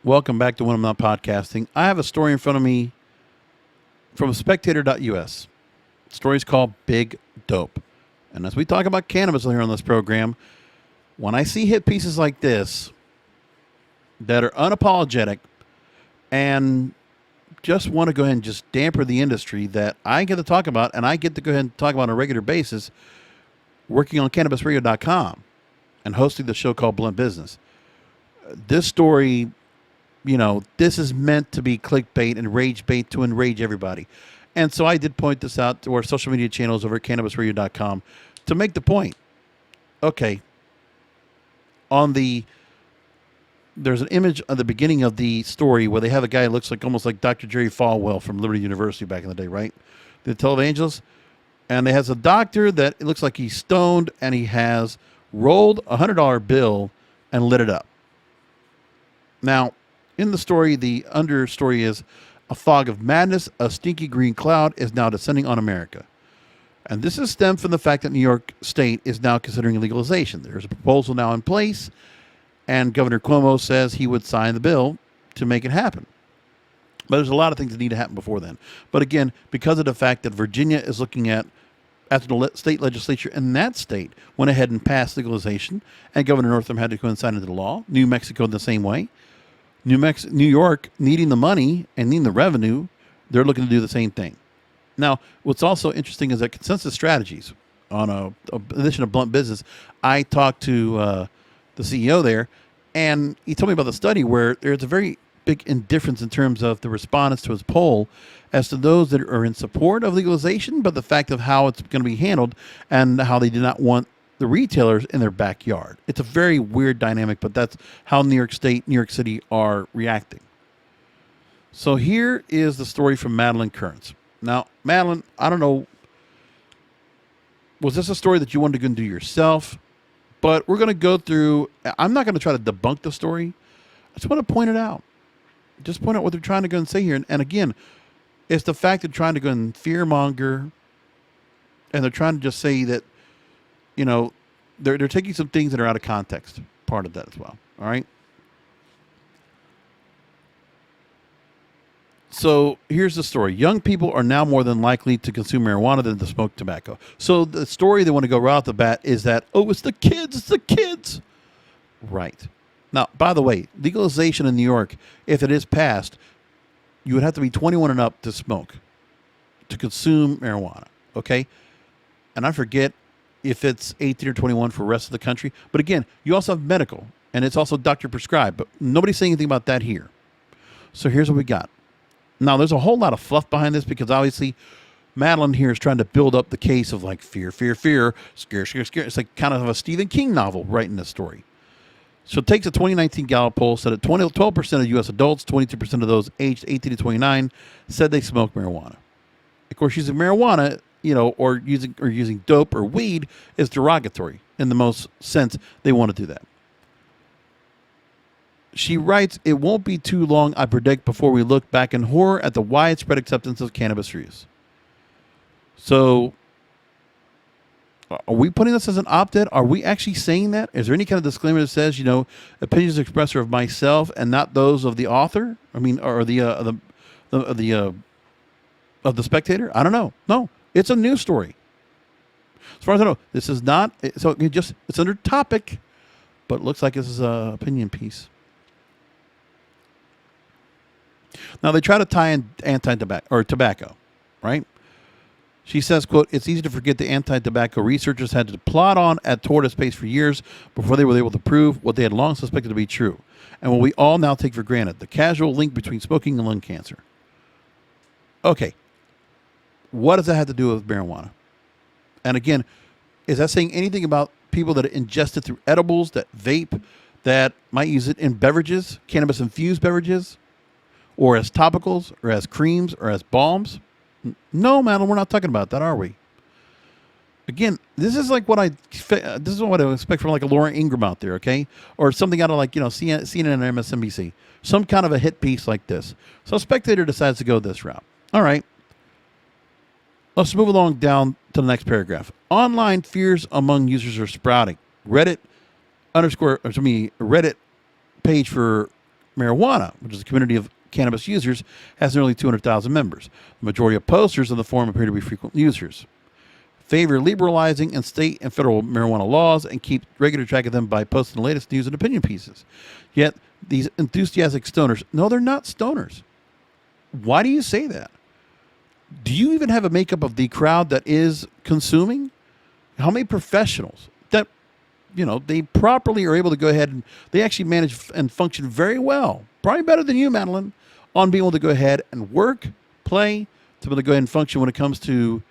Welcome back to When I'm Not Podcasting. I have a story in front of me from spectator.us. The story is called Big Dope. And as we talk about cannabis here on this program, when I see hit pieces like this that are unapologetic and just want to go ahead and just damper the industry that I get to talk about, and I get to go ahead and talk about on a regular basis, working on cannabisradio.com and hosting the show called Blunt Business. This story, this is meant to be clickbait and rage bait to enrage everybody. And so I did point this out to our social media channels over at cannabisradio.com to make the point. Okay. There's an image at the beginning of the story where they have a guy who looks like almost like Dr. Jerry Falwell from Liberty University back in the day, right? The televangelist. And they has a doctor that it looks like he's stoned and he has rolled a $100 bill and lit it up. Now, in the story, the understory is a fog of madness, a stinky green cloud is now descending on America. And this is stemmed from the fact that New York State is now considering legalization. There's a proposal now in place, and Governor Cuomo says he would sign the bill to make it happen. But there's a lot of things that need to happen before then. But again, because of the fact that Virginia is looking at, after the state legislature in that state went ahead and passed legalization, and Governor Northam had to go and sign into the law. New Mexico the same way. New York needing the money and needing the revenue, they're looking to do the same thing. Now, what's also interesting is that Consensus Strategies, on a edition of Blunt Business, I talked to the CEO there, and he told me about the study where there's a very big indifference in terms of the respondents to his poll as to those that are in support of legalization, but the fact of how it's going to be handled and how they do not want the retailers in their backyard. It's a very weird dynamic, but that's how New York State, New York City are reacting. So here is the story from Madeline Kearns. Now, Madeline, I don't know, was this a story that you wanted to go and do yourself? But we're going to go through, I'm not going to try to debunk the story. I just want to point it out. Just point out what they're trying to go and say here. And again, it's the fact they're trying to go and fearmonger, and they're trying to just say that, they're taking some things that are out of context. Part of that as well. All right. So here's the story. Young people are now more than likely to consume marijuana than to smoke tobacco. So the story they want to go right off the bat is that, it's the kids. Right. Now, by the way, legalization in New York, if it is passed, you would have to be 21 and up to smoke, to consume marijuana. Okay. And I forget if it's 18 or 21 for the rest of the country. But again, you also have medical, and it's also doctor prescribed, but nobody's saying anything about that here. So here's what we got. Now, there's a whole lot of fluff behind this because obviously Madeline here is trying to build up the case of like fear, scare. It's like kind of a Stephen King novel writing this story. So it takes a 2019 Gallup poll, said that 12% of U.S. adults, 22% of those aged 18 to 29 said they smoke marijuana. Of course, using marijuana, or using dope or weed is derogatory in the most sense they want to do that. She writes, it won't be too long, I predict, before we look back in horror at the widespread acceptance of cannabis use. So are we putting this as an op-ed? Are we actually saying that? Is there any kind of disclaimer that says, opinions expressed are of myself and not those of the author? I mean, or the Spectator? I don't know. No, it's a news story. As far as I know, this is not. So it's under topic, but it looks like this is an opinion piece. Now they try to tie in tobacco, right? She says, quote, it's easy to forget the anti-tobacco researchers had to plod on at tortoise pace for years before they were able to prove what they had long suspected to be true, and what we all now take for granted, the casual link between smoking and lung cancer. Okay. What does that have to do with marijuana? And again, is that saying anything about people that ingest it through edibles, that vape, that might use it in beverages, cannabis-infused beverages, or as topicals, or as creams, or as balms? No, man, we're not talking about that, are we? Again, this is what I expect from like a Laura Ingraham out there, okay? Or something out of CNN and MSNBC. Some kind of a hit piece like this. So Spectator decides to go this route. All right. Let's move along down to the next paragraph. Online fears among users are sprouting. Reddit page for Marijuana, which is a community of cannabis users, has nearly 200,000 members. The majority of posters in the forum appear to be frequent users. Favor liberalizing in state and federal marijuana laws and keep regular track of them by posting the latest news and opinion pieces. Yet, these enthusiastic stoners, no, they're not stoners. Why do you say that? Do you even have a makeup of the crowd that is consuming? How many professionals that, they properly are able to go ahead and they actually manage and function very well, probably better than you, Madeline, on being able to go ahead and work, play, to be able to go ahead and function when it comes to,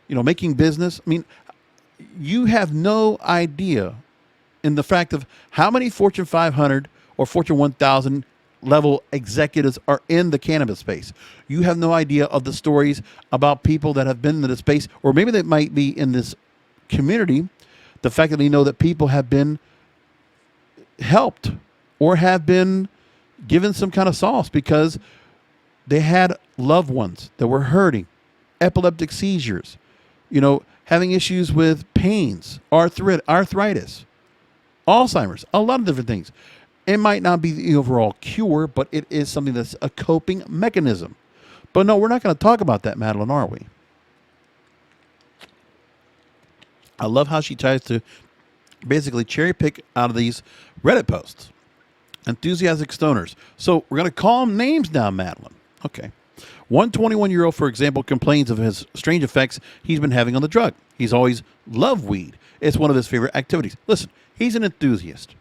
making business. I mean, you have no idea in the fact of how many Fortune 500 or Fortune 1000 level executives are in the cannabis space. You have no idea of the stories about people that have been in this space, or maybe they might be in this community. The fact that they know that people have been helped or have been given some kind of sauce because they had loved ones that were hurting, epileptic seizures, having issues with pains, arthritis, Alzheimer's, a lot of different things. It might not be the overall cure, but it is something that's a coping mechanism. But no, we're not going to talk about that, Madeline, are we? I love how she tries to basically cherry pick out of these Reddit posts. Enthusiastic stoners. So we're going to call them names now, Madeline. Okay. One 21-year-old, for example, complains of his strange effects he's been having on the drug. He's always loved weed. It's one of his favorite activities. Listen, he's an enthusiast.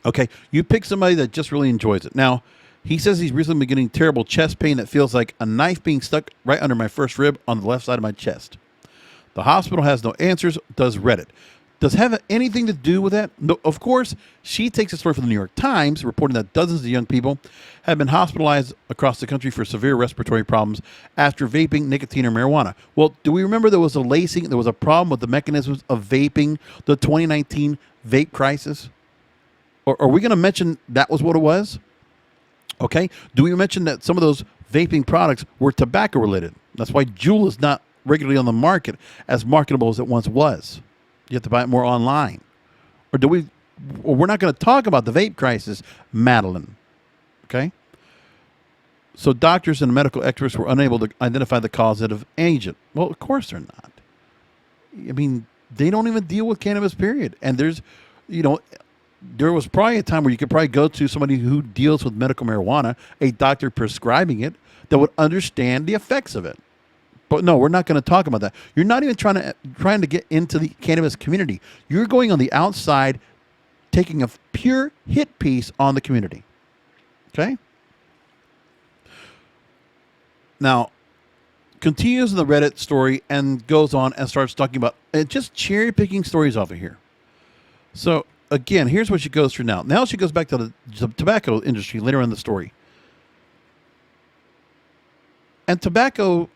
Okay, you pick somebody that just really enjoys it. Now, he says he's recently been getting terrible chest pain that feels like a knife being stuck right under my first rib on the left side of my chest. The hospital has no answers, does Reddit. Does it have anything to do with that? No, of course, she takes a story from the New York Times, reporting that dozens of young people have been hospitalized across the country for severe respiratory problems after vaping nicotine or marijuana. Well, do we remember there was a problem with the mechanisms of vaping, the 2019 vape crisis? Or are we going to mention that was what it was? Okay. Do we mention that some of those vaping products were tobacco related? That's why Juul is not regularly on the market as marketable as it once was. You have to buy it more online. Or we're not going to talk about the vape crisis, Madeline. Okay. So doctors and medical experts were unable to identify the causative agent. Well, of course they're not. I mean, they don't even deal with cannabis, period. And there was probably a time where you could probably go to somebody who deals with medical marijuana, a doctor prescribing it, that would understand the effects of it. But no, we're not going to talk about that. You're not even trying to get into the cannabis community. You're going on the outside, taking a pure hit piece on the community. Okay? Now, continues in the Reddit story and goes on and starts talking about just cherry picking stories off of here. So, again, here's what she goes through now. Now she goes back to the tobacco industry later in the story. And tobacco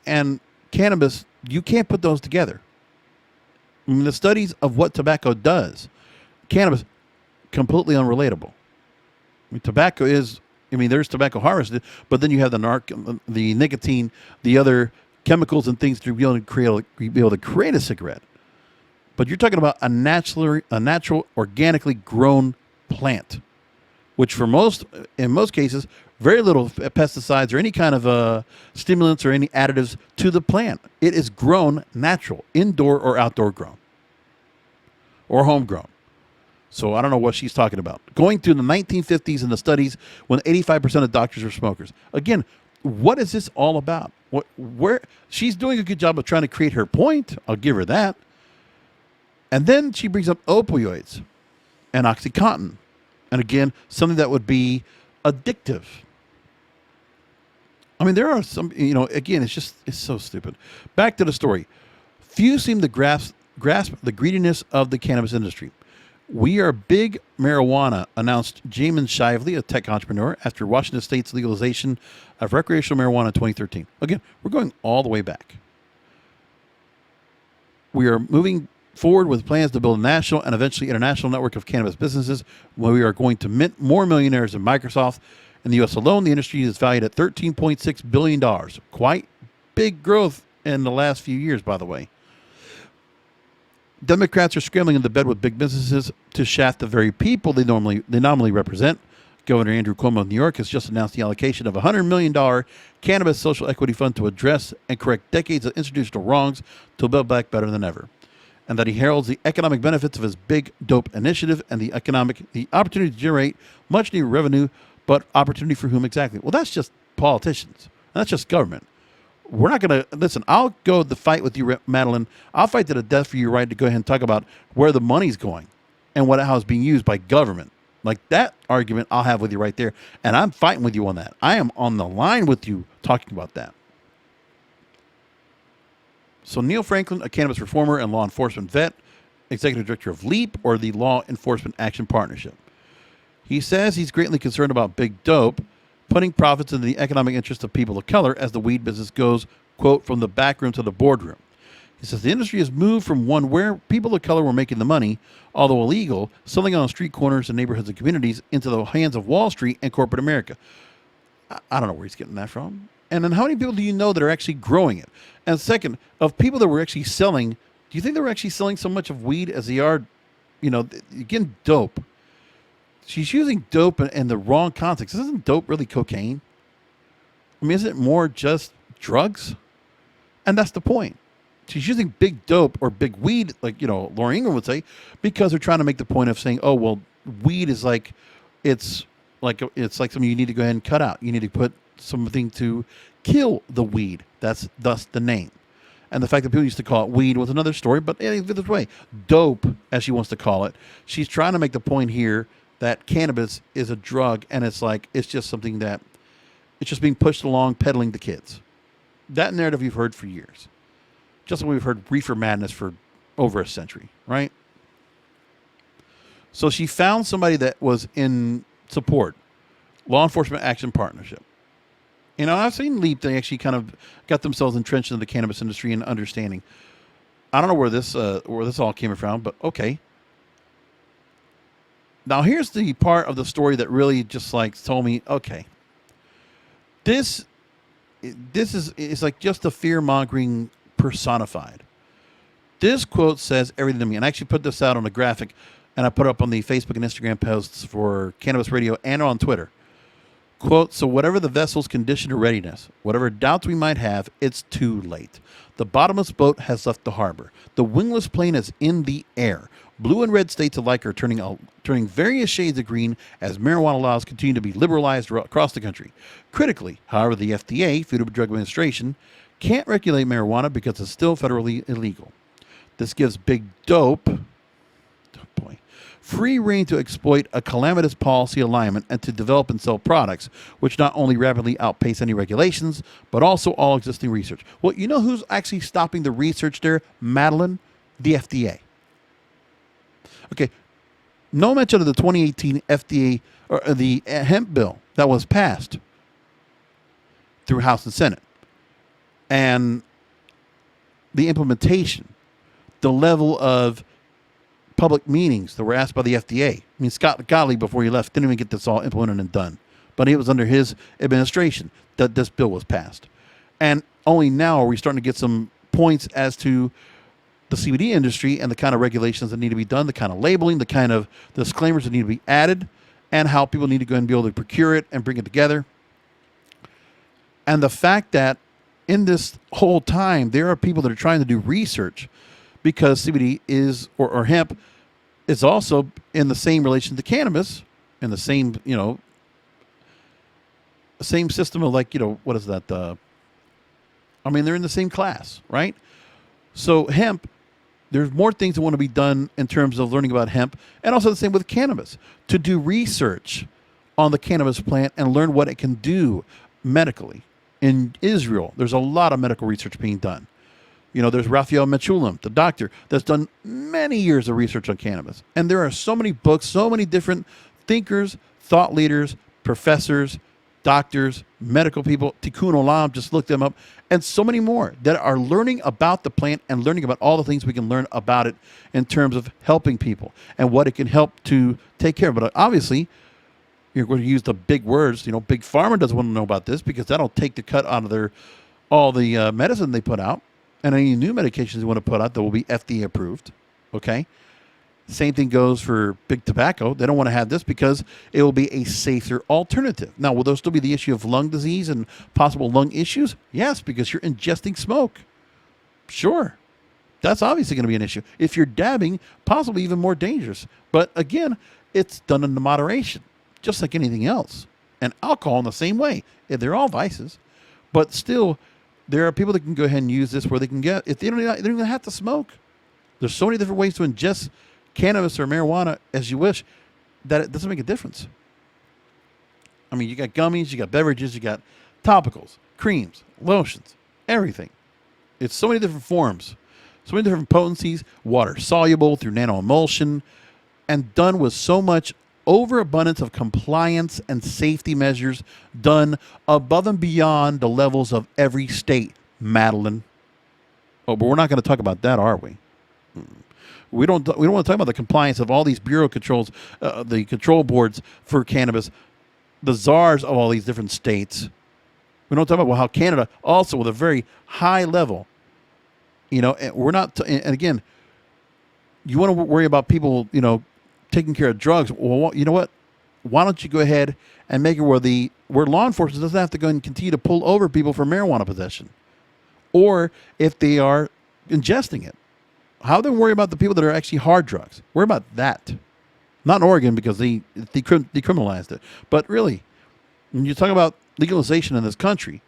and cannabis, you can't put those together. I mean, the studies of what tobacco does, cannabis, completely unrelatable. I mean, there's tobacco harvested, but then you have the nicotine, the other chemicals and things to be able to create a cigarette. But you're talking about a natural, organically grown plant, which in most cases, very little pesticides or any kind of stimulants or any additives to the plant. It is grown natural, indoor or outdoor grown, or homegrown. So I don't know what she's talking about. Going through the 1950s and the studies when 85% of doctors were smokers. Again, what is this all about? Where she's doing a good job of trying to create her point. I'll give her that. And then she brings up opioids and OxyContin. And again, something that would be addictive. I mean, there are some, again, it's so stupid. Back to the story. Few seem to grasp the greediness of the cannabis industry. We are big marijuana, announced Jamin Shively, a tech entrepreneur, after Washington State's legalization of recreational marijuana in 2013. Again, we're going all the way back. We are moving forward with plans to build a national and eventually international network of cannabis businesses where we are going to mint more millionaires than Microsoft. In the U.S. alone, the industry is valued at $13.6 billion. Quite big growth in the last few years, by the way. Democrats are scrambling into bed with big businesses to shaft the very people they nominally represent. Governor Andrew Cuomo of New York has just announced the allocation of a $100 million cannabis social equity fund to address and correct decades of institutional wrongs to build back better than ever. And that he heralds the economic benefits of his big dope initiative and the opportunity to generate much needed revenue, but opportunity for whom exactly? Well, that's just politicians. That's just government. We're not going to listen. I'll go the fight with you, Madeline. I'll fight to the death for your right to go ahead and talk about where the money's going and how it's being used by government. Like that argument, I'll have with you right there, and I'm fighting with you on that. I am on the line with you talking about that. So Neil Franklin, a cannabis reformer and law enforcement vet, executive director of LEAP, or the Law Enforcement Action Partnership. He says he's greatly concerned about big dope putting profits into the economic interest of people of color as the weed business goes, quote, from the back room to the boardroom. He says the industry has moved from one where people of color were making the money, although illegal, selling on street corners and neighborhoods and communities, into the hands of Wall Street and corporate America. I don't know where he's getting that from. And then how many people do you know that are actually growing it? And second, of people that were actually selling, do you think they were actually selling so much of weed as they are, again, dope? She's using dope in the wrong context. Isn't dope really cocaine? I mean, isn't it more just drugs? And that's the point. She's using big dope or big weed, like, Laura Ingraham would say, because they're trying to make the point of saying, oh, well, weed is it's like something you need to go ahead and cut out. You need to put something to kill the weed. That's thus the name. And the fact that people used to call it weed was another story, but either way, dope, as she wants to call it, she's trying to make the point here that cannabis is a drug, and it's just something that it's just being pushed along, peddling to kids. That narrative you've heard for years. Just like we've heard reefer madness for over a century, right? So she found somebody that was in support, Law Enforcement Action Partnership. I've seen LEAP, they actually kind of got themselves entrenched in the cannabis industry and understanding. I don't know where this all came from, but okay. Now here's the part of the story that really just told me, okay, this is like just a fear-mongering personified. This quote says everything to me. And I actually put this out on a graphic, and I put it up on the Facebook and Instagram posts for Cannabis Radio and on Twitter. Quote, so whatever the vessel's condition or readiness, whatever doubts we might have, it's too late. The bottomless boat has left the harbor. The wingless plane is in the air. Blue and red states alike are turning various shades of green as marijuana laws continue to be liberalized across the country. Critically, however, the FDA, Food and Drug Administration, can't regulate marijuana because it's still federally illegal. This gives big dope, free rein to exploit a calamitous policy alignment and to develop and sell products which not only rapidly outpace any regulations, but also all existing research. Well, you know who's actually stopping the research there, Madeline? The FDA. Okay, no mention of the 2018 FDA or the hemp bill that was passed through House and Senate. And the implementation, the level of public meetings that were asked by the FDA. I mean, Scott Gottlieb, before he left, didn't even get this all implemented and done. But it was under his administration that this bill was passed. And only now are we starting to get some points as to the CBD industry and the kind of regulations that need to be done, the kind of labeling, the kind of disclaimers that need to be added, and how people need to go and be able to procure it and bring it together. And the fact that in this whole time, there are people that are trying to do research because CBD is, or hemp, is also in the same relation to cannabis, in the same, same system of what is that? They're in the same class, right? So hemp, there's more things that want to be done in terms of learning about hemp, and also the same with cannabis, to do research on the cannabis plant and learn what it can do medically. In Israel, there's a lot of medical research being done. There's Raphael Mechoulam, the doctor, that's done many years of research on cannabis. And there are so many books, so many different thinkers, thought leaders, professors, doctors, medical people, Tikkun Olam, just look them up, and so many more that are learning about the plant and learning about all the things we can learn about it in terms of helping people and what it can help to take care of. But obviously, you're going to use the big words. Big Pharma doesn't want to know about this because that'll take the cut out of all the medicine they put out. And any new medications they want to put out that will be FDA approved, okay? Same thing goes for big tobacco. They don't want to have this because it will be a safer alternative. Now, will there still be the issue of lung disease and possible lung issues? Yes, because you're ingesting smoke. Sure. That's obviously going to be an issue. If you're dabbing, possibly even more dangerous. But again, it's done in moderation, just like anything else. And alcohol in the same way. They're all vices. But still, there are people that can go ahead and use this where they can get, if they don't even have to smoke. There's so many different ways to ingest cannabis or marijuana as you wish that it doesn't make a difference. I mean, you got gummies, you got beverages, you got topicals, creams, lotions, everything. It's so many different forms, so many different potencies, water soluble through nanoemulsion, and done with so much overabundance of compliance and safety measures done above and beyond the levels of every state, Madeline. Oh, but we're not going to talk about that, are we? We don't want to talk about the compliance of all these bureau controls, the control boards for cannabis, the czars of all these different states. We don't talk about how Canada also with a very high level, we're not, and again, you want to worry about people, taking care of drugs. Well, you know what? Why don't you go ahead and make it where law enforcement doesn't have to go and continue to pull over people for marijuana possession, or if they are ingesting it. How they worry about the people that are actually hard drugs? Worry about that. Not in Oregon because they decriminalized it. But really, when you talk about legalization in this country,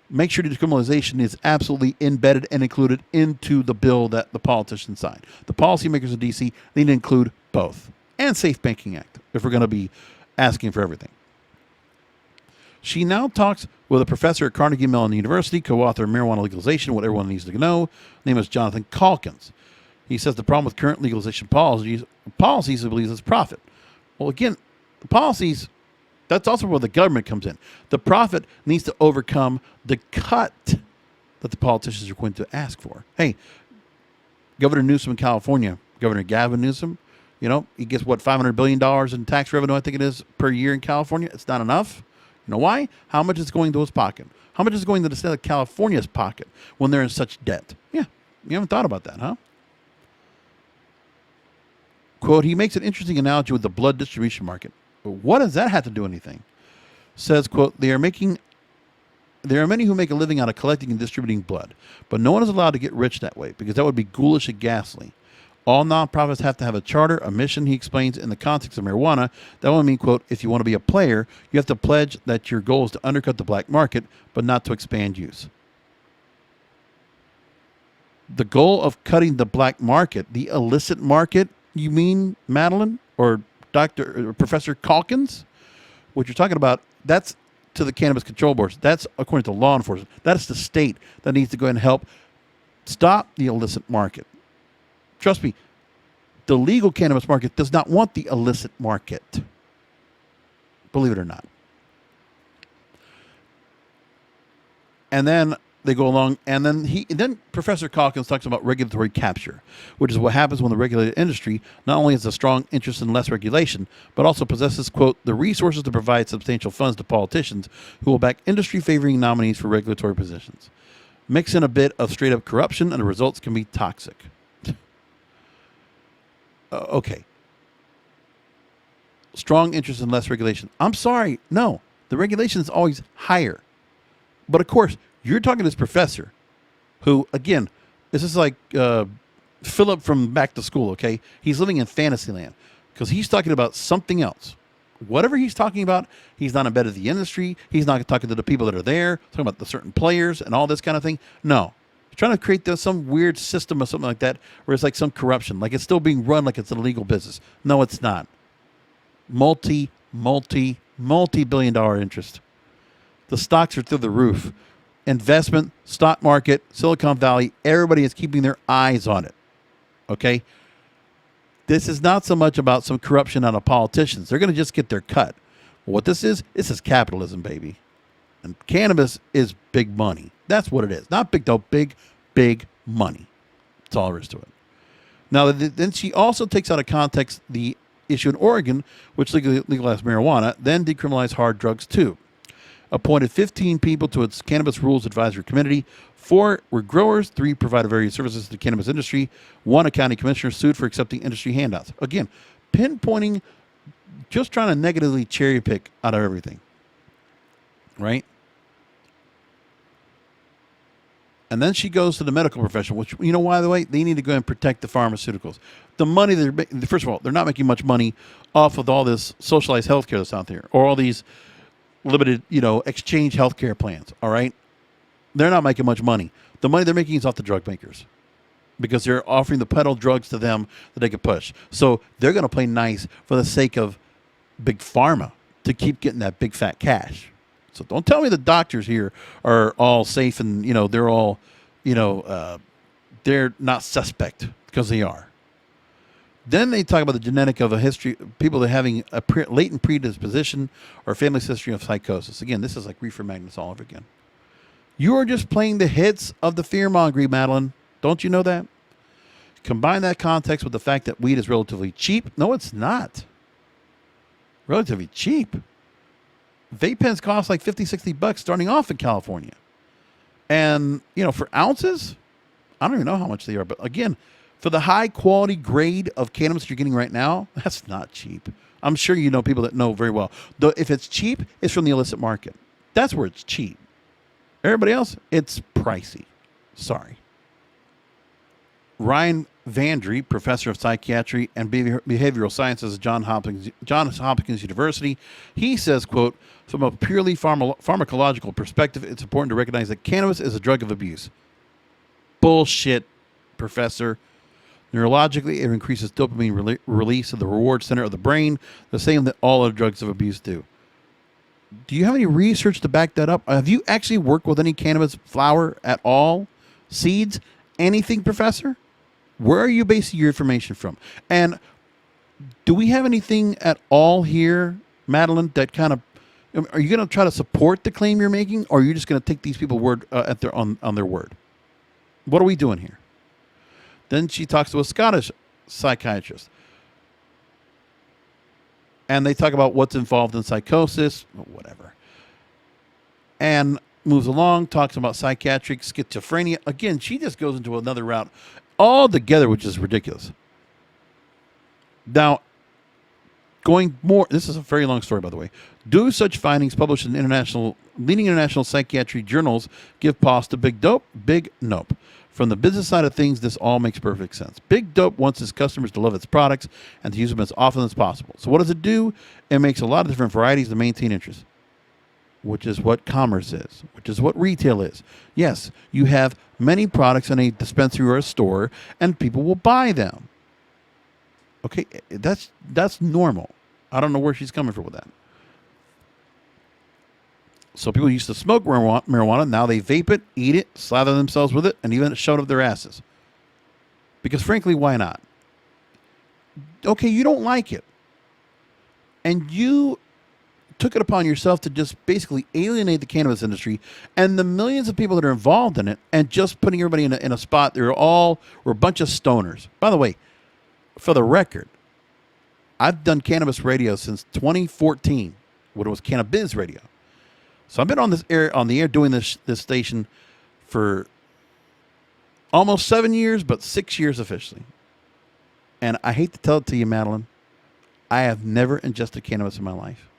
make sure decriminalization is absolutely embedded and included into the bill that the politicians sign. The policymakers in D.C., they need to include both. And Safe Banking Act, if we're going to be asking for everything. She now talks with a professor at Carnegie Mellon University, co-author of Marijuana Legalization, what everyone needs to know. His name is Jonathan Calkins. He says the problem with current legalization policies, he believes, is profit. Well, again, the policies, that's also where the government comes in. The profit needs to overcome the cut that the politicians are going to ask for. Hey, Governor Newsom in California, Governor Gavin Newsom, he gets, $500 billion in tax revenue, I think it is, per year in California. It's not enough. You know why? How much is going to his pocket? How much is going to the state of California's pocket when they're in such debt? Yeah, you haven't thought about that, huh? Quote, he makes an interesting analogy with the blood distribution market. What does that have to do anything? Says, quote, there are many who make a living out of collecting and distributing blood, but no one is allowed to get rich that way because that would be ghoulish and ghastly. All nonprofits have to have a charter, a mission, he explains, in the context of marijuana. That would mean, quote, if you want to be a player, you have to pledge that your goal is to undercut the black market, but not to expand use. The goal of cutting the black market, the illicit market, you mean, Madeline, or Professor Calkins? What you're talking about, that's to the cannabis control boards. That's according to law enforcement. That's the state that needs to go ahead and help stop the illicit market. Trust me, the legal cannabis market does not want the illicit market. Believe it or not. And then they go along, and then Professor Calkins talks about regulatory capture, which is what happens when the regulated industry not only has a strong interest in less regulation, but also possesses, quote, the resources to provide substantial funds to politicians who will back industry-favoring nominees for regulatory positions. Mix in a bit of straight-up corruption, and the results can be toxic. Okay. Strong interest in less regulation. I'm sorry. No, the regulation is always higher. But of course, you're talking to this professor who, again, this is like Philip from Back to School, okay? He's living in Fantasyland because he's talking about something else. Whatever he's talking about, he's not embedded in the industry. He's not talking to the people that are there, talking about the certain players and all this kind of thing. No. He's trying to create some weird system or something like that where it's like some corruption, like it's still being run like it's an illegal business. No, it's not. Multi-billion dollar interest. The stocks are through the roof. Investment, stock market, Silicon Valley, everybody is keeping their eyes on it. Okay? This is not so much about some corruption out of politicians. They're going to just get their cut. What this is capitalism, baby. And cannabis is big money. That's what it is. Not big, though. Big money. That's all there is to it. Now, then she also takes out of context the issue in Oregon, which legalized marijuana, then decriminalized hard drugs, too. appointed 15 people to its Cannabis Rules Advisory Committee. 4 were growers, 3 provided various services to the cannabis industry, 1 a county commissioner sued for accepting industry handouts. Again, pinpointing, just trying to negatively cherry pick out of everything, right? And then she goes to the medical profession, which, you know, by the way, they need to go and protect the pharmaceuticals. The money they're making, first of all, they're not making much money off of all this socialized healthcare that's out there, or all these limited, exchange healthcare plans. All right, they're not making much money. The money they're making is off the drug makers, because they're offering the peddle drugs to them that they can push. So they're going to play nice for the sake of big pharma to keep getting that big fat cash. So don't tell me the doctors here are all safe and, they're all, they're not suspect, because they are. Then they talk about the genetic of a history, people that are having a latent predisposition or family's history of psychosis. Again, this is like reefer madness all over again. You are just playing the hits of the fear-mongering, Madeline. Don't you know that? Combine that context with the fact that weed is relatively cheap. No, it's not. Relatively cheap. Vape pens cost like $50-$60 starting off in California. And, for ounces, I don't even know how much they are. But again, for the high quality grade of cannabis you're getting right now, that's not cheap. I'm sure you know people that know very well. Though if it's cheap, it's from the illicit market. That's where it's cheap. Everybody else, it's pricey. Sorry. Ryan Vandry, professor of psychiatry and behavioral sciences at Johns Hopkins University, he says, quote, from a purely pharmacological perspective, it's important to recognize that cannabis is a drug of abuse. Bullshit, professor. Neurologically, it increases dopamine release of the reward center of the brain, the same that all other drugs of abuse do. Do you have any research to back that up? Have you actually worked with any cannabis flower at all? Seeds? Anything, professor? Where are you basing your information from? And do we have anything at all here, Madeline, that kind of, are you going to try to support the claim you're making, or are you just going to take these people word on their word? What are we doing here? Then she talks to a Scottish psychiatrist. And they talk about what's involved in psychosis, whatever. And moves along, talks about psychiatric schizophrenia. Again, she just goes into another route altogether, which is ridiculous. Now, going more, this is a very long story, by the way. Do such findings published in leading international psychiatry journals give pause to Big Dope? Big Nope. From the business side of things, this all makes perfect sense. Big Dope wants its customers to love its products and to use them as often as possible. So what does it do? It makes a lot of different varieties to maintain interest, which is what commerce is, which is what retail is. Yes, you have many products in a dispensary or a store, and people will buy them. Okay, that's normal. I don't know where she's coming from with that. So people used to smoke marijuana. Now they vape it, eat it, slather themselves with it, and even shove it up their asses. Because frankly, why not? Okay, you don't like it. And you took it upon yourself to just basically alienate the cannabis industry and the millions of people that are involved in it, and just putting everybody in a spot. We're a bunch of stoners. By the way, for the record, I've done cannabis radio since 2014, when it was Cannabis Radio. So I've been on the air doing this station for almost 7 years, but 6 years officially. And I hate to tell it to you, Madeline, I have never ingested cannabis in my life.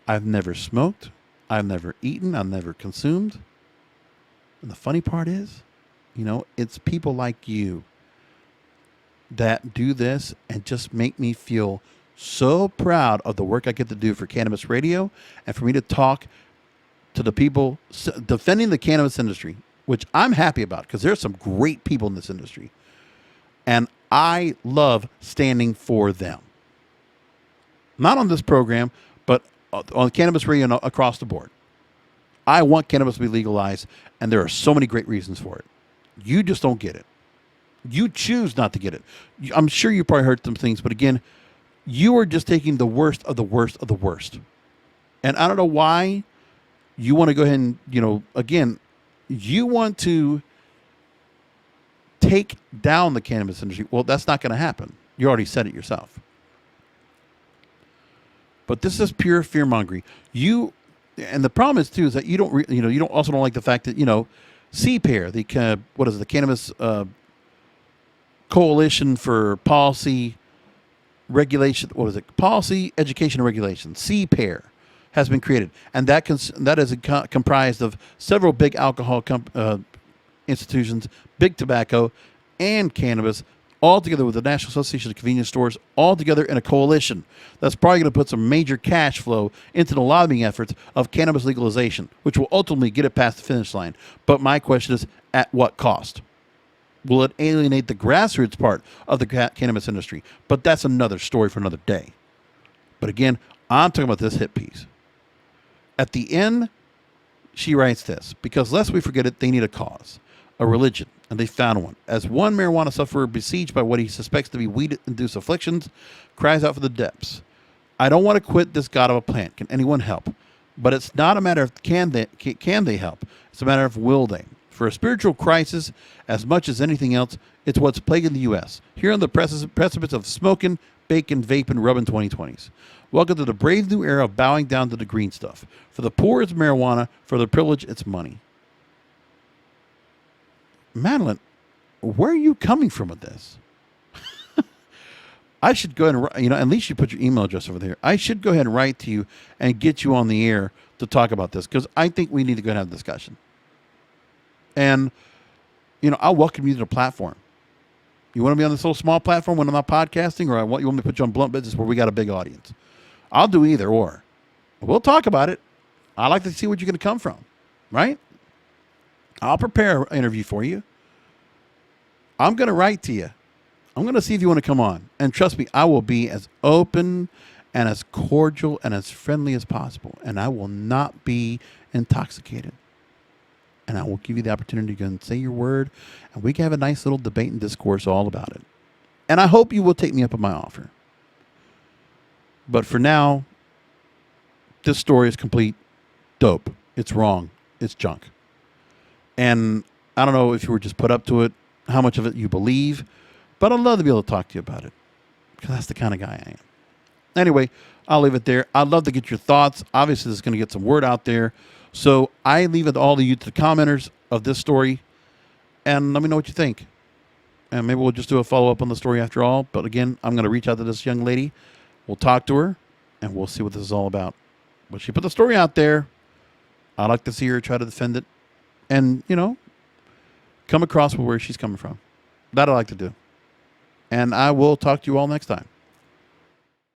I've never smoked. I've never eaten. I've never consumed. And the funny part is, it's people like you that do this and just make me feel so proud of the work I get to do for Cannabis Radio, and for me to talk to the people defending the cannabis industry, which I'm happy about, because there's some great people in this industry. And I love standing for them. Not on this program, but on Cannabis Radio and across the board. I want cannabis to be legalized, and there are so many great reasons for it. You just don't get it. You choose not to get it. I'm sure you probably heard some things, but again, you are just taking the worst of the worst of the worst. And I don't know why you want to go ahead and, again, you want to take down the cannabis industry. Well, that's not going to happen. You already said it yourself. But this is pure fear-mongering. You And the problem is too is that you don't you don't also don't like the fact that CPAIR, the what is it, the Cannabis Coalition for Policy Regulation, what is it, Policy Education and Regulation, CPAIR, has been created, and that is comprised of several big alcohol institutions, big tobacco, and cannabis, all together with the National Association of Convenience Stores, all together in a coalition that's probably going to put some major cash flow into the lobbying efforts of cannabis legalization, which will ultimately get it past the finish line. But my question is, at what cost? Will it alienate the grassroots part of the cannabis industry? But that's another story for another day. But again, I'm talking about this hit piece. At the end, she writes this: because lest we forget it, they need a cause, a religion, and they found one. As one marijuana sufferer besieged by what he suspects to be weed-induced afflictions cries out for the depths, I don't want to quit this god of a plant. Can anyone help? But it's not a matter of can they help. It's a matter of will they. For a spiritual crisis, as much as anything else, it's what's plaguing the U.S. Here on the precipice of smoking, baking, vaping, rubbing 2020s. Welcome to the brave new era of bowing down to the green stuff. For the poor, it's marijuana. For the privileged, it's money. Madeline, where are you coming from with this? I should go ahead and, at least you put your email address over there. I should go ahead and write to you and get you on the air to talk about this, because I think we need to go ahead and have a discussion. And, I'll welcome you to the platform. You want to be on this little small platform when I'm not podcasting, or you want me to put you on Blunt Business where we got a big audience? I'll do either or. We'll talk about it. I like to see what you're going to come from, right? I'll prepare an interview for you. I'm going to write to you. I'm going to see if you want to come on. And trust me, I will be as open and as cordial and as friendly as possible. And I will not be intoxicated. And I will give you the opportunity to go and say your word. And we can have a nice little debate and discourse all about it. And I hope you will take me up on my offer. But for now, this story is complete dope. It's wrong. It's junk. And I don't know if you were just put up to it, how much of it you believe, but I'd love to be able to talk to you about it, because that's the kind of guy I am. Anyway, I'll leave it there. I'd love to get your thoughts. Obviously, this is going to get some word out there. So I leave it all to you, to the commenters of this story, and let me know what you think. And maybe we'll just do a follow-up on the story after all. But again, I'm going to reach out to this young lady. We'll talk to her, and we'll see what this is all about. But she put the story out there. I'd like to see her try to defend it and, come across with where she's coming from. That I like to do. And I will talk to you all next time.